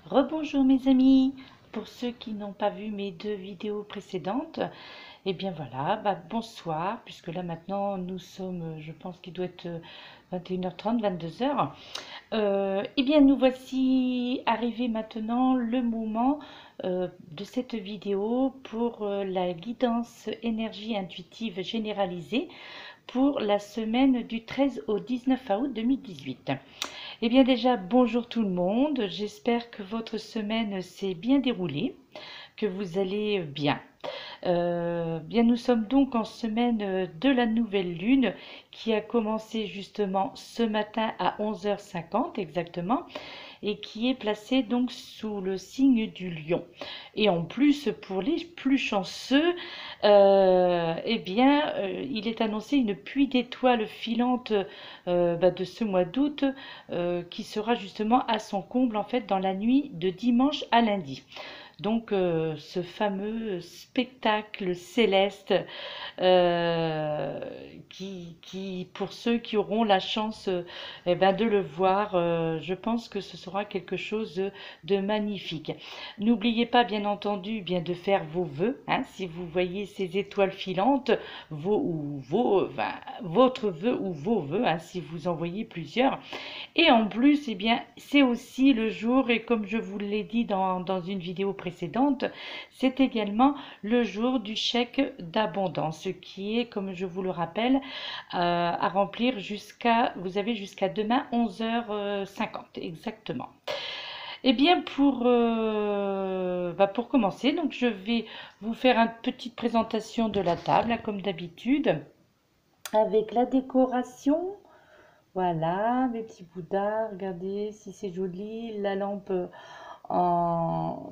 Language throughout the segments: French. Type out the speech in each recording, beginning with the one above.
Rebonjour mes amis, pour ceux qui n'ont pas vu mes deux vidéos précédentes, eh bien voilà, bonsoir, puisque là maintenant nous sommes, je pense qu'il doit être 21h30, 22h. Eh bien nous voici arrivés maintenant le moment de cette vidéo pour la guidance énergie intuitive généralisée pour la semaine du 13 au 19 août 2018. Eh bien déjà, bonjour tout le monde, j'espère que votre semaine s'est bien déroulée, que vous allez bien. Bien, nous sommes donc en semaine de la nouvelle lune qui a commencé justement ce matin à 11h50 exactement et qui est placée donc sous le signe du lion. Et en plus, pour les plus chanceux, il est annoncé une pluie d'étoiles filantes de ce mois d'août qui sera justement à son comble en fait dans la nuit de dimanche à lundi. Donc ce fameux spectacle céleste euh, pour ceux qui auront la chance de le voir, je pense que ce sera quelque chose de magnifique. N'oubliez pas bien entendu bien de faire vos vœux, hein, si vous voyez ces étoiles filantes, votre vœu ou vos vœux, hein, si vous en voyez plusieurs. Et en plus, eh bien, c'est aussi le jour, et comme je vous l'ai dit dans une vidéo précédente, c'est également le jour du chèque d'abondance, qui est, comme je vous le rappelle, à remplir vous avez jusqu'à demain 11h50, exactement. Eh bien, pour commencer, donc je vais vous faire une petite présentation de la table, comme d'habitude, avec la décoration. Voilà, mes petits bouddhas, regardez si c'est joli, la lampe en,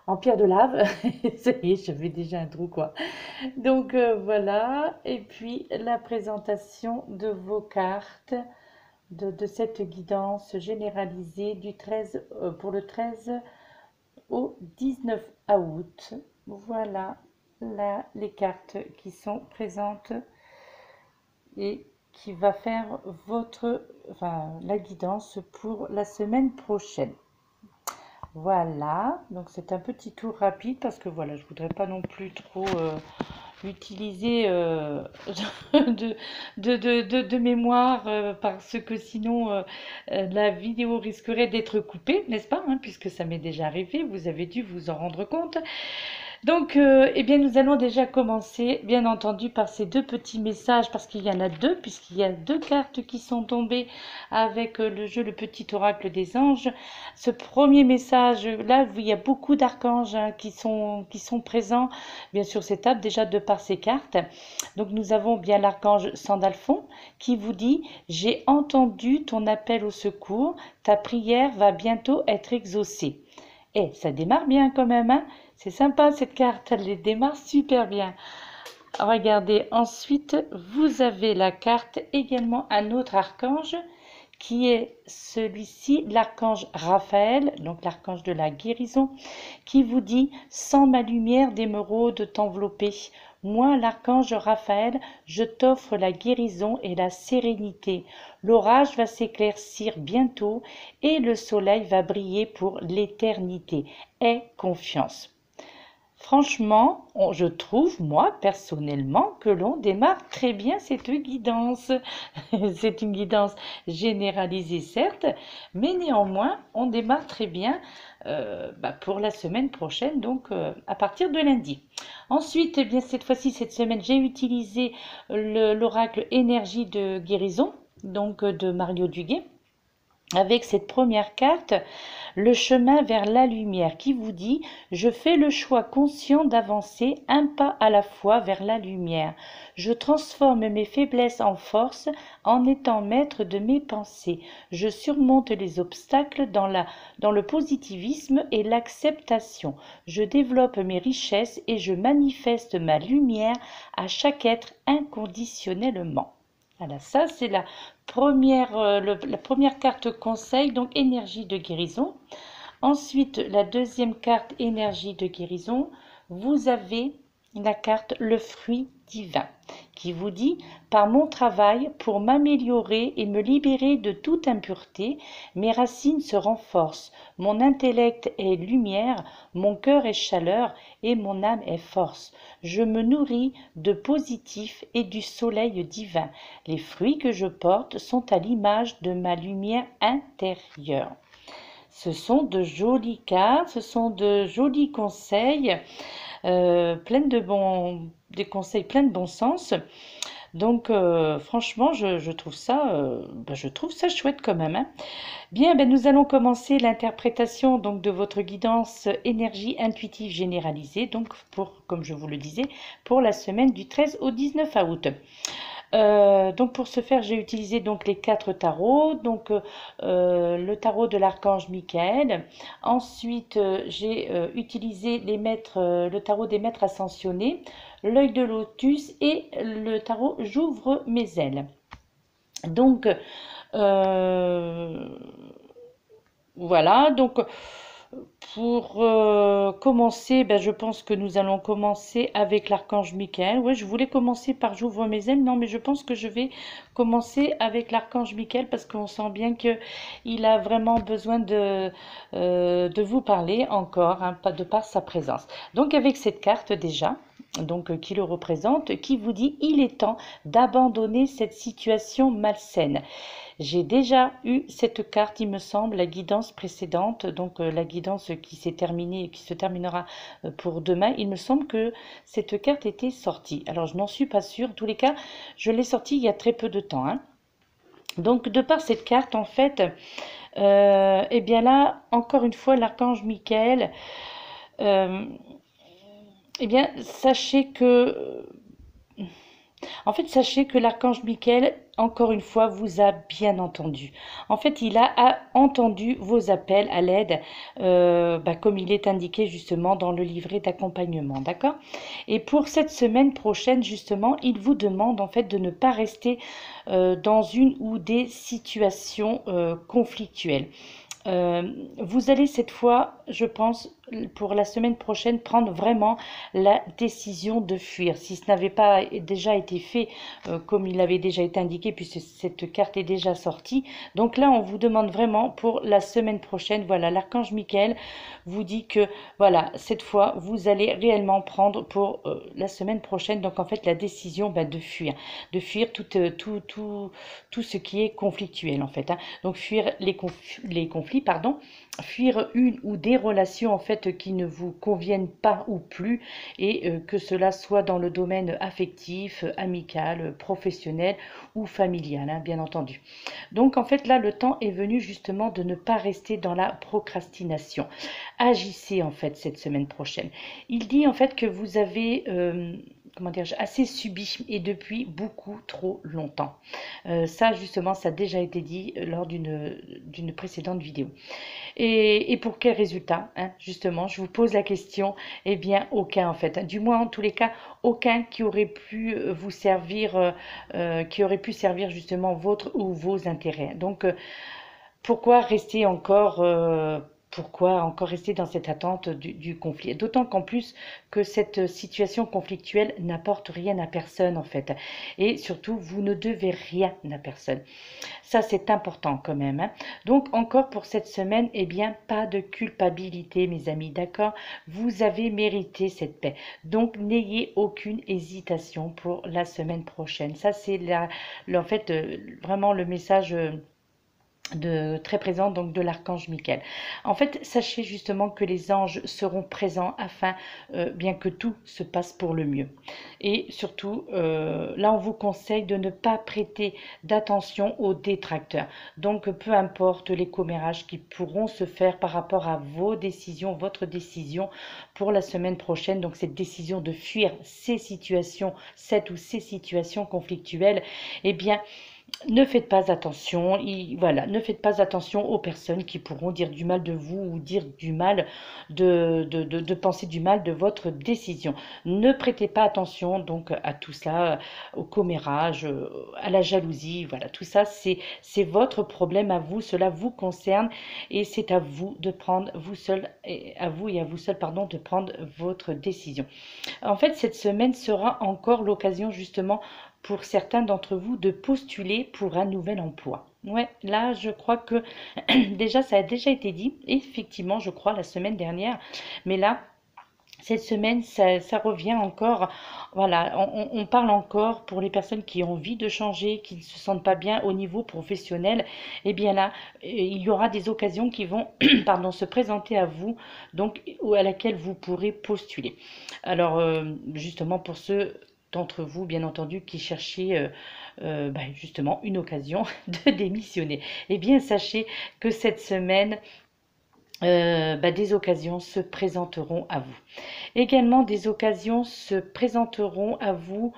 en pierre de lave. Ça y est, j'avais déjà un trou quoi. Donc voilà, et puis la présentation de vos cartes de cette guidance généralisée du 13, pour le 13 au 19 août. Voilà là, les cartes qui sont présentes et qui va faire la guidance pour la semaine prochaine. Voilà, donc c'est un petit tour rapide parce que voilà, je voudrais pas non plus trop utiliser de mémoire parce que sinon la vidéo risquerait d'être coupée, n'est-ce pas, hein, puisque ça m'est déjà arrivé, vous avez dû vous en rendre compte. Donc, eh bien, nous allons déjà commencer, bien entendu, par ces deux petits messages, parce qu'il y en a deux, puisqu'il y a deux cartes qui sont tombées avec le jeu Le Petit Oracle des Anges. Ce premier message, là, il y a beaucoup d'archanges hein, qui sont présents, bien sûr, cette table, déjà de par ces cartes. Donc, nous avons bien l'archange Sandalphon qui vous dit « J'ai entendu ton appel au secours, ta prière va bientôt être exaucée. » Eh, ça démarre bien quand même, hein? C'est sympa cette carte, elle les démarre super bien. Regardez, ensuite, vous avez la carte également un autre archange qui est celui-ci, l'archange Raphaël, donc l'archange de la guérison, qui vous dit « Sans ma lumière d'émeraude t'envelopper, moi, l'archange Raphaël, je t'offre la guérison et la sérénité. L'orage va s'éclaircir bientôt et le soleil va briller pour l'éternité. Aie confiance. » Franchement, je trouve, moi, personnellement, que l'on démarre très bien cette guidance. C'est une guidance généralisée, certes, mais néanmoins, on démarre très bien pour la semaine prochaine, donc à partir de lundi. Ensuite, eh bien, cette fois-ci, cette semaine, j'ai utilisé l'oracle énergie de guérison, donc de Mario Duguay. Avec cette première carte, le chemin vers la lumière qui vous dit « Je fais le choix conscient d'avancer un pas à la fois vers la lumière. Je transforme mes faiblesses en force en étant maître de mes pensées. Je surmonte les obstacles dans le positivisme et l'acceptation. Je développe mes richesses et je manifeste ma lumière à chaque être inconditionnellement. » Voilà, ça c'est la première carte conseil, donc énergie de guérison. Ensuite, la deuxième carte énergie de guérison, vous avez la carte le fruit divin qui vous dit: par mon travail pour m'améliorer et me libérer de toute impureté, mes racines se renforcent, mon intellect est lumière, mon cœur est chaleur et mon âme est force. Je me nourris de positif et du soleil divin. Les fruits que je porte sont à l'image de ma lumière intérieure. Ce sont de jolies cartes, ce sont de jolis conseils, des conseils pleins de bon sens. Donc, franchement, je trouve ça chouette quand même, hein. Bien, ben, nous allons commencer l'interprétation donc de votre guidance énergie intuitive généralisée, donc comme je vous le disais, pour la semaine du 13 au 19 août. Donc pour ce faire, j'ai utilisé donc les 4 tarots, donc le tarot de l'archange Michael. Ensuite, j'ai utilisé le tarot des maîtres ascensionnés, l'œil de lotus et le tarot j'ouvre mes ailes. Donc voilà, donc pour commencer, ben, je pense que nous allons commencer avec l'archange Michael. Ouais, je voulais commencer par j'ouvre mes ailes. Non, mais je pense que je vais commencer avec l'archange Michael parce qu'on sent bien que il a vraiment besoin de vous parler encore, hein, de par sa présence. Donc avec cette carte déjà, donc qui le représente, qui vous dit: il est temps d'abandonner cette situation malsaine. J'ai déjà eu cette carte, il me semble, la guidance précédente, donc la guidance qui s'est terminée et qui se terminera pour demain. Il me semble que cette carte était sortie. Alors, je n'en suis pas sûre. En tous les cas, je l'ai sortie il y a très peu de temps, hein. Donc, de par cette carte, en fait, eh bien là, encore une fois, l'archange Michael, euh, eh bien, sachez que l'archange Michael, encore une fois, vous a bien entendu. En fait, il a entendu vos appels à l'aide, comme il est indiqué justement dans le livret d'accompagnement, d'accord? Et pour cette semaine prochaine, justement, il vous demande en fait de ne pas rester dans une ou des situations conflictuelles. Vous allez cette fois, je pense, pour la semaine prochaine, prendre vraiment la décision de fuir. Si ce n'avait pas déjà été fait, comme il avait déjà été indiqué, puisque cette carte est déjà sortie. Donc là, on vous demande vraiment pour la semaine prochaine, voilà, l'archange Michael vous dit que, voilà, cette fois, vous allez réellement prendre pour la semaine prochaine, donc en fait, la décision de fuir tout ce qui est conflictuel, en fait, hein. Donc fuir les conflits, pardon, fuir une ou des relations en fait qui ne vous conviennent pas ou plus, et que cela soit dans le domaine affectif, amical, professionnel ou familial, hein, bien entendu. Donc en fait là, le temps est venu justement de ne pas rester dans la procrastination. Agissez en fait cette semaine prochaine. Il dit en fait que vous avez comment dire, assez subi et depuis beaucoup trop longtemps. Ça justement, ça a déjà été dit lors d'une précédente vidéo. Et pour quel résultat, hein, justement, je vous pose la question. Eh bien, aucun en fait. Du moins, en tous les cas, aucun qui aurait pu vous servir, qui aurait pu servir justement votre ou vos intérêts. Donc, pourquoi rester encore pourquoi encore rester dans cette attente du conflit? D'autant qu'en plus que cette situation conflictuelle n'apporte rien à personne en fait. Et surtout, vous ne devez rien à personne. Ça, c'est important quand même, hein. Donc encore pour cette semaine, eh bien, pas de culpabilité mes amis, d'accord? Vous avez mérité cette paix. Donc n'ayez aucune hésitation pour la semaine prochaine. Ça, c'est en fait vraiment le message très présent donc de l'archange Michael. En fait, sachez justement que les anges seront présents afin bien que tout se passe pour le mieux. Et surtout, là on vous conseille de ne pas prêter d'attention aux détracteurs. Donc peu importe les commérages qui pourront se faire par rapport à vos décisions, votre décision pour la semaine prochaine, donc cette décision de fuir ces situations, cette ou ces situations conflictuelles, eh bien ne faites pas attention, voilà, ne faites pas attention aux personnes qui pourront dire du mal de vous ou dire du mal, de penser du mal de votre décision. Ne prêtez pas attention donc à tout ça, au commérage, à la jalousie, voilà, tout ça c'est votre problème à vous, cela vous concerne et c'est à vous de prendre vous seul, et à vous et à vous seul, pardon, de prendre votre décision. En fait, cette semaine sera encore l'occasion justement pour certains d'entre vous de postuler pour un nouvel emploi. Ouais, là, je crois que déjà, ça a déjà été dit, effectivement, je crois, la semaine dernière, mais là, cette semaine, ça revient encore. Voilà, on parle encore pour les personnes qui ont envie de changer, qui ne se sentent pas bien au niveau professionnel. Eh bien là, il y aura des occasions qui vont, pardon, se présenter à vous, donc ou à laquelle vous pourrez postuler. Alors, justement, pour ceux d'entre vous, bien entendu, qui cherchaient justement une occasion de démissionner. Eh bien, sachez que cette semaine, des occasions se présenteront à vous. Également, des occasions se présenteront à vous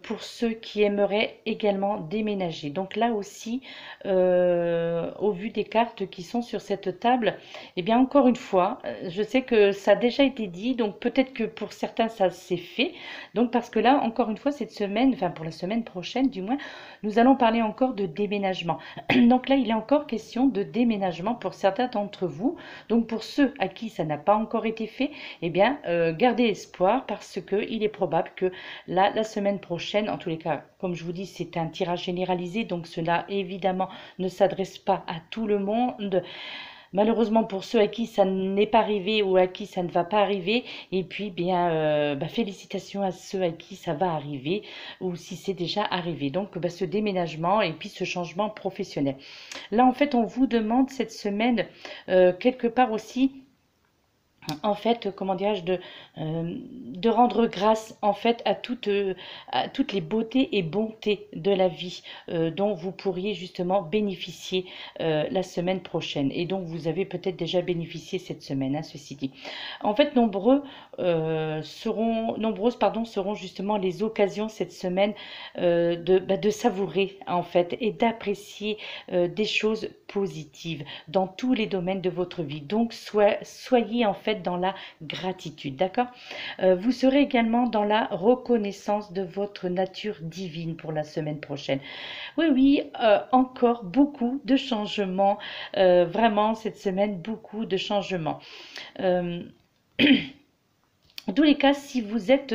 pour ceux qui aimeraient également déménager. Donc là aussi, au vu des cartes qui sont sur cette table, eh bien encore une fois, je sais que ça a déjà été dit, donc peut-être que pour certains ça s'est fait. Donc parce que là, encore une fois, cette semaine, enfin pour la semaine prochaine du moins, nous allons parler encore de déménagement. Donc là, il est encore question de déménagement pour certains d'entre vous. Donc pour ceux à qui ça n'a pas encore été fait, eh bien gardez espoir parce que il est probable que là, la semaine prochaine, en tous les cas, comme je vous dis, c'est un tirage généralisé, donc cela évidemment ne s'adresse pas à tout le monde. Malheureusement pour ceux à qui ça n'est pas arrivé ou à qui ça ne va pas arriver, et puis bien félicitations à ceux à qui ça va arriver ou si c'est déjà arrivé. Donc ce déménagement et puis ce changement professionnel. Là en fait on vous demande cette semaine quelque part aussi en fait, comment dirais-je, de rendre grâce en fait à toutes les beautés et bontés de la vie dont vous pourriez justement bénéficier la semaine prochaine et dont vous avez peut-être déjà bénéficié cette semaine, hein, ceci dit. En fait, nombreuses seront justement les occasions cette semaine de savourer en fait et d'apprécier des choses positives dans tous les domaines de votre vie. Donc, soyez en fait dans la gratitude, d'accord? Vous serez également dans la reconnaissance de votre nature divine pour la semaine prochaine. Oui, oui, encore beaucoup de changements. Vraiment, cette semaine, beaucoup de changements. Euh, en tous les cas, si vous êtes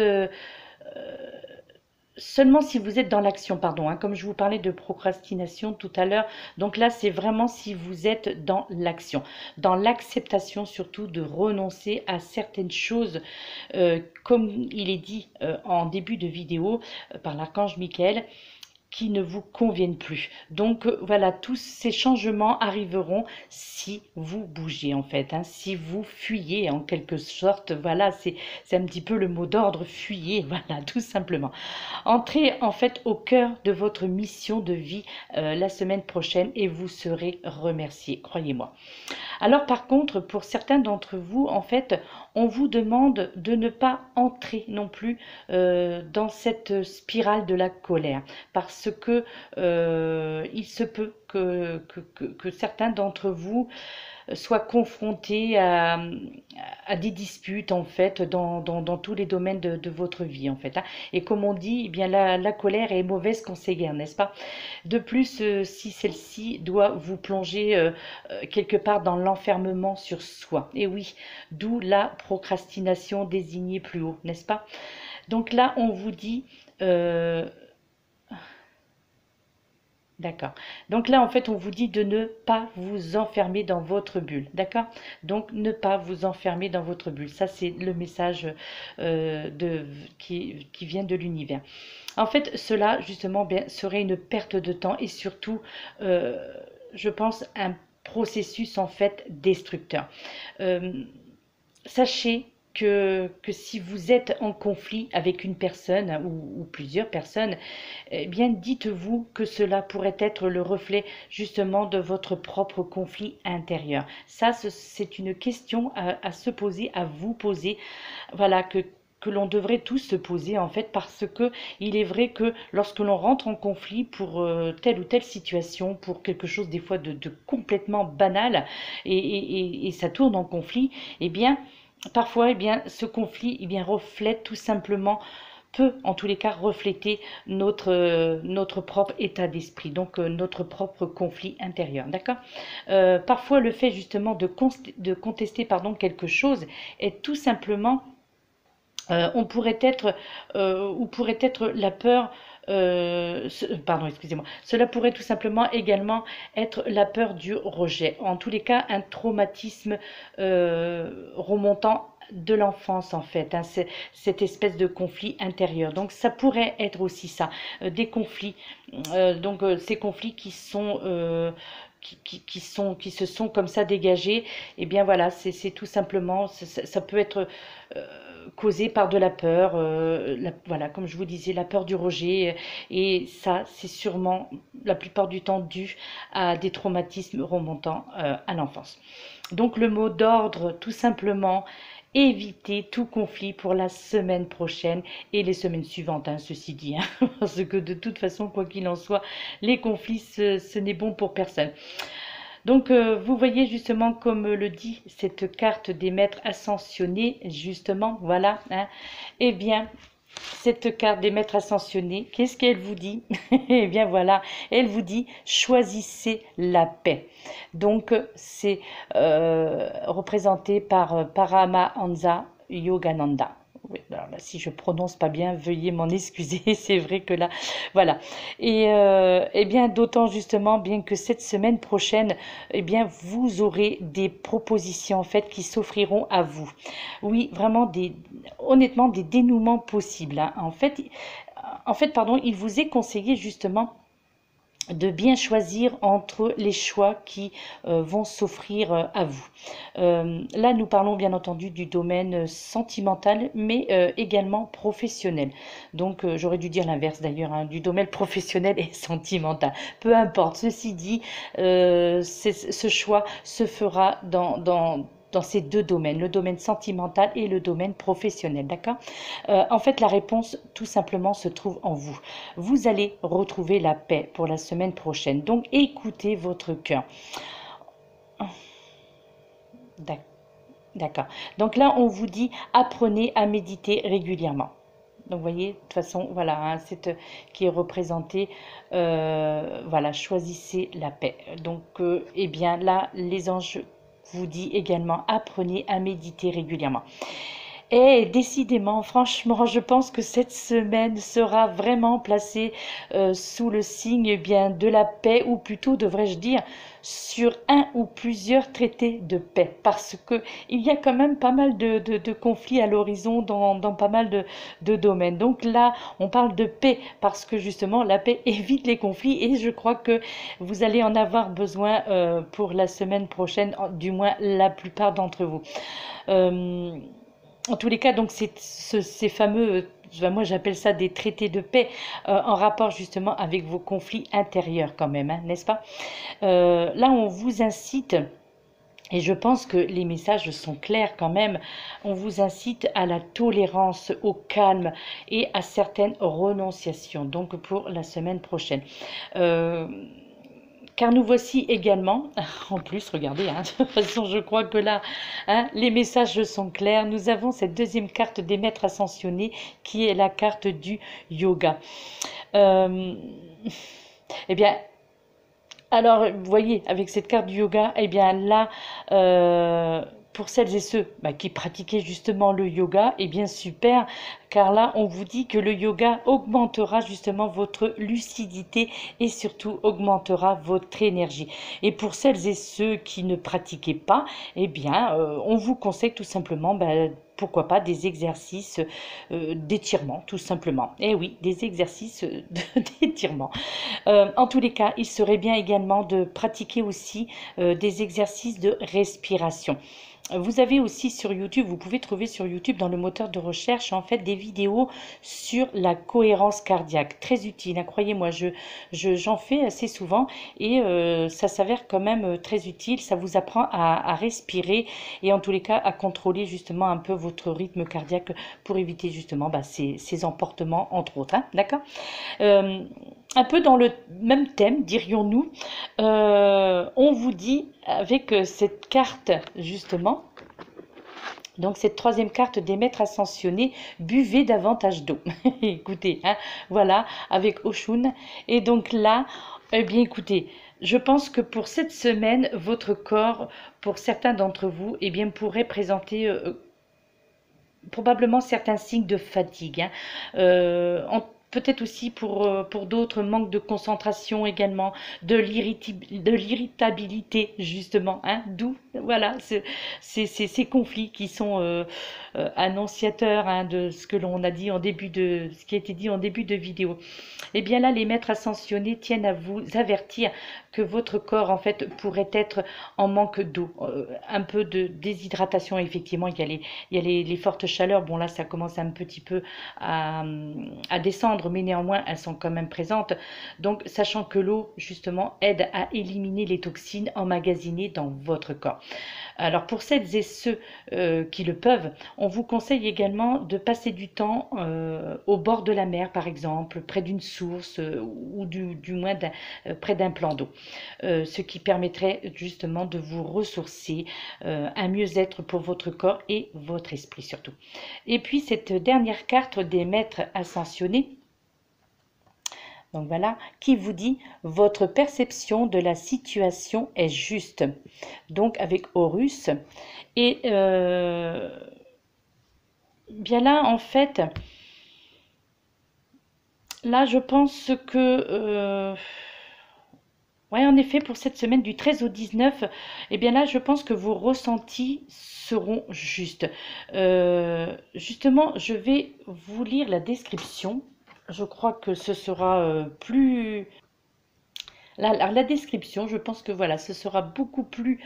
seulement si vous êtes dans l'action, pardon, hein, comme je vous parlais de procrastination tout à l'heure. Donc là, c'est vraiment si vous êtes dans l'action, dans l'acceptation surtout de renoncer à certaines choses, comme il est dit en début de vidéo par l'archange Michael, qui ne vous conviennent plus. Donc voilà, tous ces changements arriveront si vous bougez en fait, hein, si vous fuyez en quelque sorte. Voilà, c'est un petit peu le mot d'ordre, fuyez, voilà, tout simplement. Entrez en fait au cœur de votre mission de vie la semaine prochaine et vous serez remercié, croyez-moi. Alors par contre, pour certains d'entre vous, en fait, on vous demande de ne pas entrer non plus dans cette spirale de la colère, parce que il se peut que certains d'entre vous soient confrontés à des disputes en fait dans tous les domaines de votre vie en fait, hein. Et comme on dit, eh bien la colère est mauvaise conseillère, n'est-ce pas? De plus, si celle-ci doit vous plonger quelque part dans l'enfermement sur soi. Et oui, d'où la procrastination désignée plus haut, n'est-ce pas? Donc là, on vous dit... D'accord. Donc là, en fait, on vous dit de ne pas vous enfermer dans votre bulle. D'accord? Donc, ne pas vous enfermer dans votre bulle. Ça, c'est le message qui vient de l'univers. En fait, cela, justement, bien, serait une perte de temps et surtout, je pense, un processus, en fait, destructeur. Sachez que si vous êtes en conflit avec une personne ou plusieurs personnes, eh bien dites-vous que cela pourrait être le reflet justement de votre propre conflit intérieur. Ça, c'est une question à se poser, à vous poser. Voilà, que que l'on devrait tous se poser en fait, parce que il est vrai que lorsque l'on rentre en conflit pour telle ou telle situation, pour quelque chose des fois de complètement banal, et ça tourne en conflit, eh bien parfois, eh bien, ce conflit, eh bien, reflète tout simplement, peut en tous les cas refléter notre propre état d'esprit, donc notre propre conflit intérieur, d'accord. Parfois, le fait justement de contester pardon, quelque chose est tout simplement, on pourrait être, ou pourrait être la peur, pardon, excusez-moi, cela pourrait tout simplement également être la peur du rejet. En tous les cas, un traumatisme remontant de l'enfance en fait, hein, c'est cette espèce de conflit intérieur. Donc ça pourrait être aussi ça, des conflits, ces conflits qui sont qui se sont comme ça dégagés. Et eh bien voilà, c'est tout simplement, ça peut être causé par de la peur, voilà, comme je vous disais, la peur du rejet, et ça, c'est sûrement la plupart du temps dû à des traumatismes remontant à l'enfance. Donc le mot d'ordre, tout simplement, éviter tout conflit pour la semaine prochaine et les semaines suivantes, hein, ceci dit, hein, parce que de toute façon, quoi qu'il en soit, les conflits, ce n'est bon pour personne. Donc, vous voyez justement, comme le dit cette carte des maîtres ascensionnés, justement, voilà, hein, eh bien, cette carte des maîtres ascensionnés, qu'est-ce qu'elle vous dit? Eh bien voilà, elle vous dit choisissez la paix. Donc c'est représenté par Paramahansa Yogananda. Oui, alors là, si je prononce pas bien, veuillez m'en excuser. C'est vrai que là, voilà. Et bien, d'autant justement, bien que cette semaine prochaine, eh bien, vous aurez des propositions en fait qui s'offriront à vous. Oui, vraiment honnêtement, des dénouements possibles, hein. En fait, pardon, il vous est conseillé justement de bien choisir entre les choix qui vont s'offrir à vous. Là, nous parlons bien entendu du domaine sentimental, mais également professionnel. Donc, j'aurais dû dire l'inverse d'ailleurs, hein, du domaine professionnel et sentimental. Peu importe, ceci dit, ce choix se fera dans ces deux domaines, le domaine sentimental et le domaine professionnel, d'accord. En fait, la réponse, tout simplement, se trouve en vous. Vous allez retrouver la paix pour la semaine prochaine. Donc, écoutez votre cœur. D'accord. Donc là, on vous dit, apprenez à méditer régulièrement. Donc, vous voyez, de toute façon, voilà, hein, c'est qui est représenté. Voilà, choisissez la paix. Donc, eh bien, là, les anges vous dit également, apprenez à méditer régulièrement. Et décidément, franchement, je pense que cette semaine sera vraiment placée sous le signe bien de la paix, ou plutôt devrais-je dire sur un ou plusieurs traités de paix, parce que il y a quand même pas mal de conflits à l'horizon dans pas mal de domaines. Donc là, on parle de paix parce que justement la paix évite les conflits, et je crois que vous allez en avoir besoin pour la semaine prochaine, du moins la plupart d'entre vous. En tous les cas, donc ces fameux, moi j'appelle ça des traités de paix, en rapport justement avec vos conflits intérieurs quand même, hein, n'est-ce pas? Là, on vous incite, et je pense que les messages sont clairs quand même, on vous incite à la tolérance, au calme et à certaines renonciations, donc pour la semaine prochaine. Car nous voici également, en plus, regardez, hein, de toute façon, je crois que là, hein, les messages sont clairs. Nous avons cette deuxième carte des maîtres ascensionnés qui est la carte du yoga. Eh bien, alors, vous voyez, avec cette carte du yoga, eh bien là, pour celles et ceux qui pratiquaient justement le yoga, eh bien super, car là, on vous dit que le yoga augmentera justement votre lucidité et surtout augmentera votre énergie. Et pour celles et ceux qui ne pratiquaient pas, eh bien, on vous conseille tout simplement, pourquoi pas, des exercices d'étirement, tout simplement. Eh oui, des exercices d'étirement. En tous les cas, il serait bien également de pratiquer aussi des exercices de respiration. Vous avez aussi sur YouTube, vous pouvez trouver sur YouTube dans le moteur de recherche en fait des vidéos sur la cohérence cardiaque, très utile, hein, croyez-moi, j'en fais assez souvent et ça s'avère quand même très utile, ça vous apprend à respirer et en tous les cas à contrôler justement un peu votre rythme cardiaque pour éviter justement ces emportements entre autres, hein, d'accord. Euh, un peu dans le même thème, dirions-nous, on vous dit avec cette carte justement, donc cette troisième carte des maîtres ascensionnés, buvez davantage d'eau. Écoutez, hein, voilà, avec Oshun. Et donc là, eh bien écoutez, je pense que pour cette semaine, votre corps, pour certains d'entre vous, eh bien pourrait présenter probablement certains signes de fatigue, hein. Peut-être aussi pour d'autres, manque de concentration également, de l'irritabilité justement, hein, d'où voilà ces conflits qui sont annonciateurs, hein, de ce que l'on a dit en début de ce qui a été dit en début de vidéo. Et bien là, les maîtres ascensionnés tiennent à vous avertir que votre corps en fait pourrait être en manque d'eau, un peu de déshydratation. Effectivement, il y a les fortes chaleurs. Bon là, ça commence un petit peu à descendre, mais néanmoins, elles sont quand même présentes. Donc, sachant que l'eau, justement, aide à éliminer les toxines emmagasinées dans votre corps. Alors, pour celles et ceux qui le peuvent, on vous conseille également de passer du temps au bord de la mer, par exemple, près d'une source ou du moins près d'un plan d'eau. Ce qui permettrait justement de vous ressourcer, un mieux-être pour votre corps et votre esprit surtout. Et puis cette dernière carte des maîtres ascensionnés, donc voilà, qui vous dit votre perception de la situation est juste. Donc avec Horus. Et bien là, en fait, là je pense que ouais, en effet, pour cette semaine du 13 au 19, eh bien là, je pense que vos ressentis seront justes. Justement, je vais vous lire la description. Je crois que ce sera plus, la description, je pense que voilà, ce sera beaucoup plus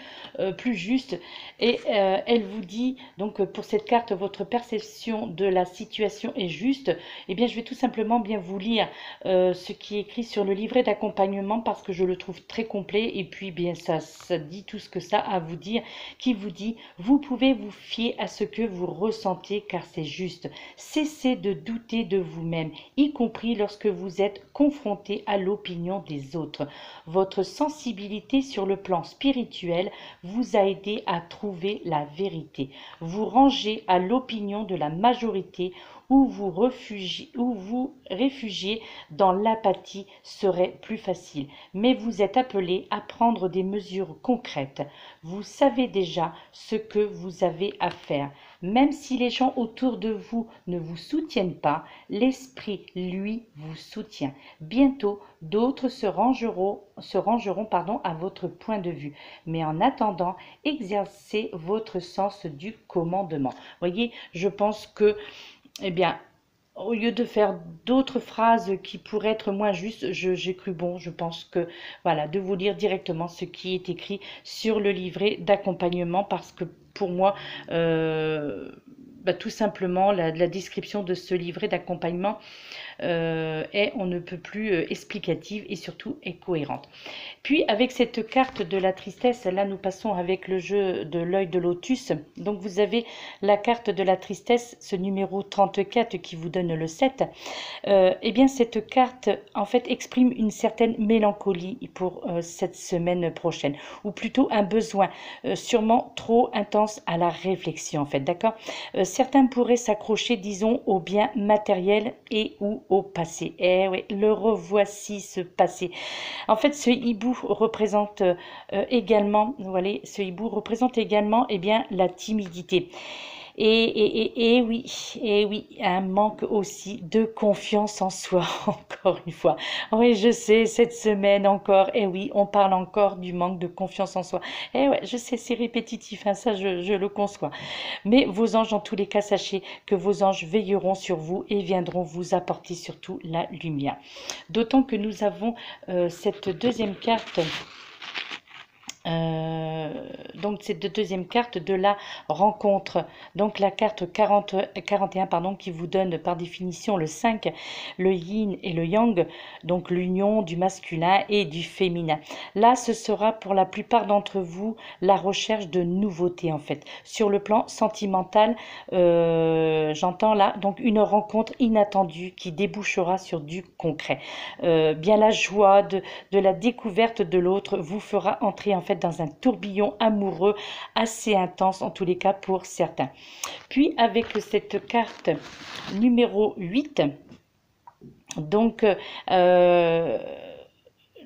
juste. Et elle vous dit, donc pour cette carte, votre perception de la situation est juste. Eh bien, je vais tout simplement bien vous lire ce qui est écrit sur le livret d'accompagnement parce que je le trouve très complet. Et puis, bien, ça dit tout ce que ça a à vous dire, qui vous dit, vous pouvez vous fier à ce que vous ressentez car c'est juste. Cessez de douter de vous-même, y compris lorsque vous êtes confronté à l'opinion des autres. Votre sensibilité sur le plan spirituel vous a aidé à trouver la vérité. Vous rangez à l'opinion de la majorité ou vous réfugiez dans l'apathie serait plus facile. Mais vous êtes appelé à prendre des mesures concrètes. Vous savez déjà ce que vous avez à faire. Même si les gens autour de vous ne vous soutiennent pas, l'esprit, lui, vous soutient. Bientôt, d'autres se rangeront à votre point de vue. Mais en attendant, exercez votre sens du commandement. Voyez, je pense que, eh bien, au lieu de faire d'autres phrases qui pourraient être moins justes, j'ai cru bon, je pense que, voilà, de vous lire directement ce qui est écrit sur le livret d'accompagnement parce que pour moi, tout simplement, la description de ce livret d'accompagnement est on ne peut plus explicative et surtout est cohérente. Puis avec cette carte de la tristesse, là nous passons avec le jeu de l'œil de lotus. Donc vous avez la carte de la tristesse, ce numéro 34 qui vous donne le 7. Eh bien cette carte en fait exprime une certaine mélancolie pour cette semaine prochaine, ou plutôt un besoin sûrement trop intense à la réflexion en fait, d'accord. Certains pourraient s'accrocher disons au bien matériel et ou au passé. Eh oui, le revoici ce passé. En fait, ce hibou représente également, vous voyez, ce hibou représente également, eh bien, la timidité. Et oui, un manque aussi de confiance en soi, encore une fois. Oui, je sais, cette semaine encore, et oui, on parle encore du manque de confiance en soi. Et ouais, je sais, c'est répétitif, hein, ça je le conçois. Mais vos anges, en tous les cas, sachez que vos anges veilleront sur vous et viendront vous apporter surtout la lumière. D'autant que nous avons cette deuxième carte Donc c'est la deuxième carte de la rencontre. Donc la carte 41 pardon, qui vous donne par définition le 5, le yin et le yang, donc l'union du masculin et du féminin. Là, ce sera pour la plupart d'entre vous la recherche de nouveautés en fait. Sur le plan sentimental, j'entends là donc une rencontre inattendue qui débouchera sur du concret. Bien la joie de la découverte de l'autre vous fera entrer en fait dans un tourbillon amoureux assez intense, en tous les cas pour certains. Puis avec cette carte numéro 8, donc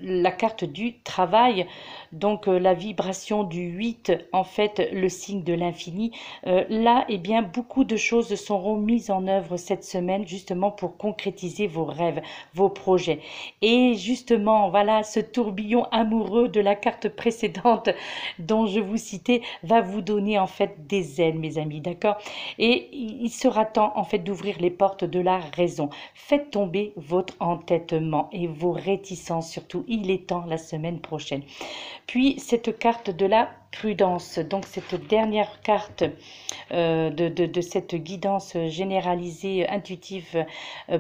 la carte du travail, donc la vibration du 8, en fait le signe de l'infini. Là, eh bien, beaucoup de choses seront mises en œuvre cette semaine justement pour concrétiser vos rêves, vos projets. Et justement, voilà, ce tourbillon amoureux de la carte précédente dont je vous citais va vous donner en fait des ailes, mes amis, d'accord? Et il sera temps en fait d'ouvrir les portes de la raison. Faites tomber votre entêtement et vos réticences surtout. Il est temps la semaine prochaine. Puis cette carte de la prudence, donc cette dernière carte de cette guidance généralisée intuitive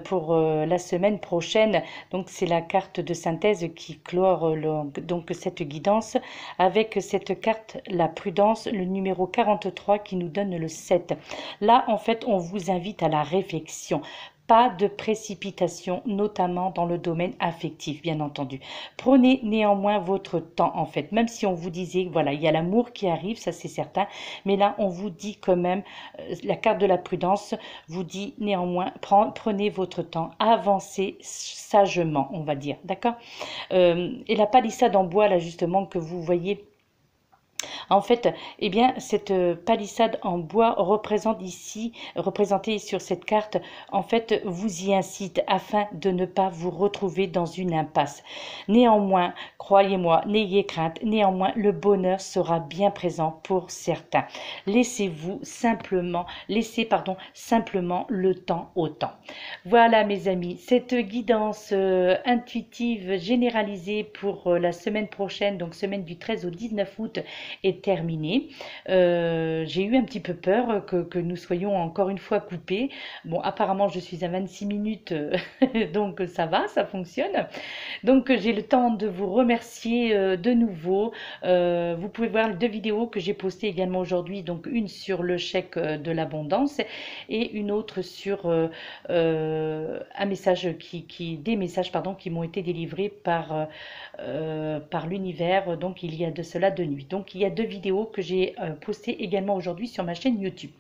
pour la semaine prochaine. Donc c'est la carte de synthèse qui clore donc cette guidance avec cette carte la prudence, le numéro 43 qui nous donne le 7. Là en fait on vous invite à la réflexion. Pas de précipitation, notamment dans le domaine affectif, bien entendu. Prenez néanmoins votre temps, en fait. Même si on vous disait, voilà, il y a l'amour qui arrive, ça c'est certain. Mais là, on vous dit quand même, la carte de la prudence vous dit néanmoins, prenez votre temps, avancez sagement, on va dire. D'accord? Et la palissade en bois, là, justement, que vous voyez. En fait, eh bien, cette palissade en bois représente ici, représentée sur cette carte, en fait, vous y incite afin de ne pas vous retrouver dans une impasse. Néanmoins, croyez-moi, n'ayez crainte, néanmoins, le bonheur sera bien présent pour certains. Laissez simplement le temps au temps. Voilà, mes amis, cette guidance intuitive généralisée pour la semaine prochaine, donc semaine du 13 au 19 août, est terminée. J'ai eu un petit peu peur que nous soyons encore une fois coupés. Bon, apparemment, je suis à 26 minutes, donc ça va, ça fonctionne. Donc, j'ai le temps de vous remercier de nouveau. Vous pouvez voir les deux vidéos que j'ai postées également aujourd'hui, donc une sur le chèque de l'abondance et une autre sur un message des messages pardon, qui m'ont été délivrés par l'univers, donc il y a de cela 2 nuits. Donc il y a 2 vidéos que j'ai postées également aujourd'hui sur ma chaîne YouTube.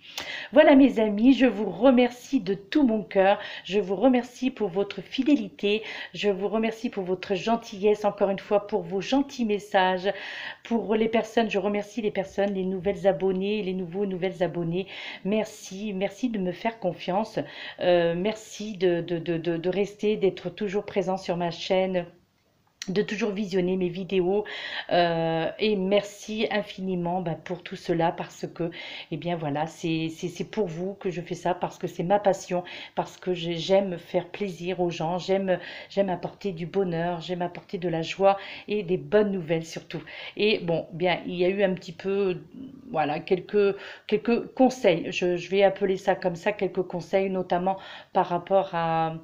Voilà mes amis, je vous remercie de tout mon cœur, je vous remercie pour votre fidélité, je vous remercie pour votre gentillesse, encore une fois pour vos gentils messages, pour les personnes, je remercie les personnes, les nouvelles abonnées, les nouvelles abonnées, merci de me faire confiance, merci de rester, d'être toujours présent sur ma chaîne, de toujours visionner mes vidéos et merci infiniment pour tout cela parce que eh bien voilà c'est pour vous que je fais ça, parce que c'est ma passion, parce que j'aime faire plaisir aux gens, j'aime apporter du bonheur, j'aime apporter de la joie et des bonnes nouvelles surtout. Et bon, bien il y a eu un petit peu voilà quelques conseils, je vais appeler ça comme ça, quelques conseils notamment par rapport à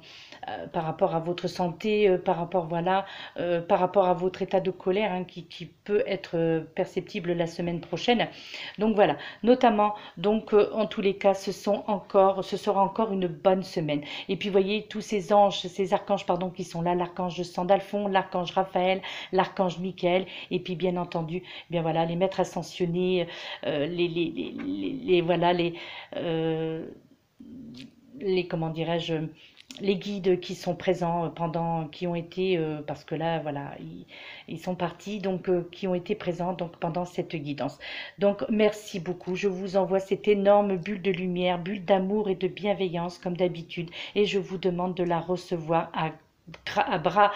votre santé, par rapport voilà par rapport à votre état de colère hein, qui peut être perceptible la semaine prochaine. Donc voilà, notamment, donc en tous les cas, ce sera encore une bonne semaine. Et puis voyez tous ces anges, ces archanges pardon, qui sont là, l'archange Sandalphon, l'archange Raphaël, l'archange Michael, et puis bien entendu, eh bien voilà, les maîtres ascensionnés, voilà les comment dirais-je, les guides qui sont présents qui ont été, parce que là, voilà, ils sont partis, donc qui ont été présents donc pendant cette guidance. Donc merci beaucoup, je vous envoie cette énorme bulle de lumière, bulle d'amour et de bienveillance comme d'habitude, et je vous demande de la recevoir à à bras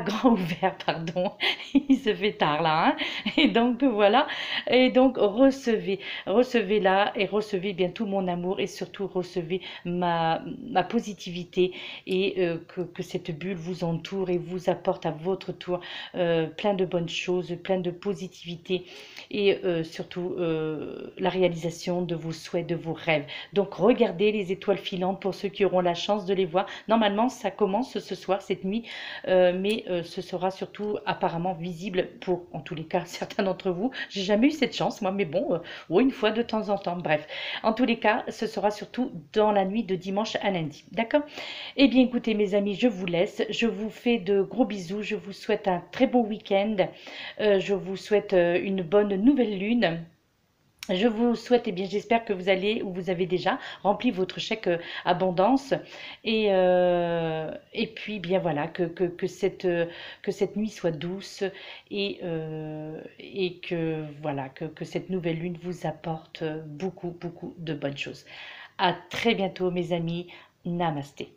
grands ouverts, pardon. Il se fait tard là, hein. Et donc voilà. Et donc recevez-la et recevez bien tout mon amour et surtout recevez ma positivité et que cette bulle vous entoure et vous apporte à votre tour plein de bonnes choses, plein de positivité et surtout la réalisation de vos souhaits, de vos rêves. Donc regardez les étoiles filantes pour ceux qui auront la chance de les voir. Normalement, ça commence ce soir, cette nuit, mais ce sera surtout apparemment visible pour, en tous les cas, certains d'entre vous. J'ai jamais eu cette chance, moi, mais bon, ou une fois de temps en temps. Bref, en tous les cas, ce sera surtout dans la nuit de dimanche à lundi. D'accord? Eh bien, écoutez, mes amis, je vous laisse. Je vous fais de gros bisous. Je vous souhaite un très bon week-end. Je vous souhaite une bonne nouvelle lune. Je vous souhaite, eh bien, j'espère que vous allez ou vous avez déjà rempli votre chèque abondance et puis bien voilà que cette nuit soit douce et que voilà que cette nouvelle lune vous apporte beaucoup beaucoup de bonnes choses. À très bientôt mes amis. Namasté.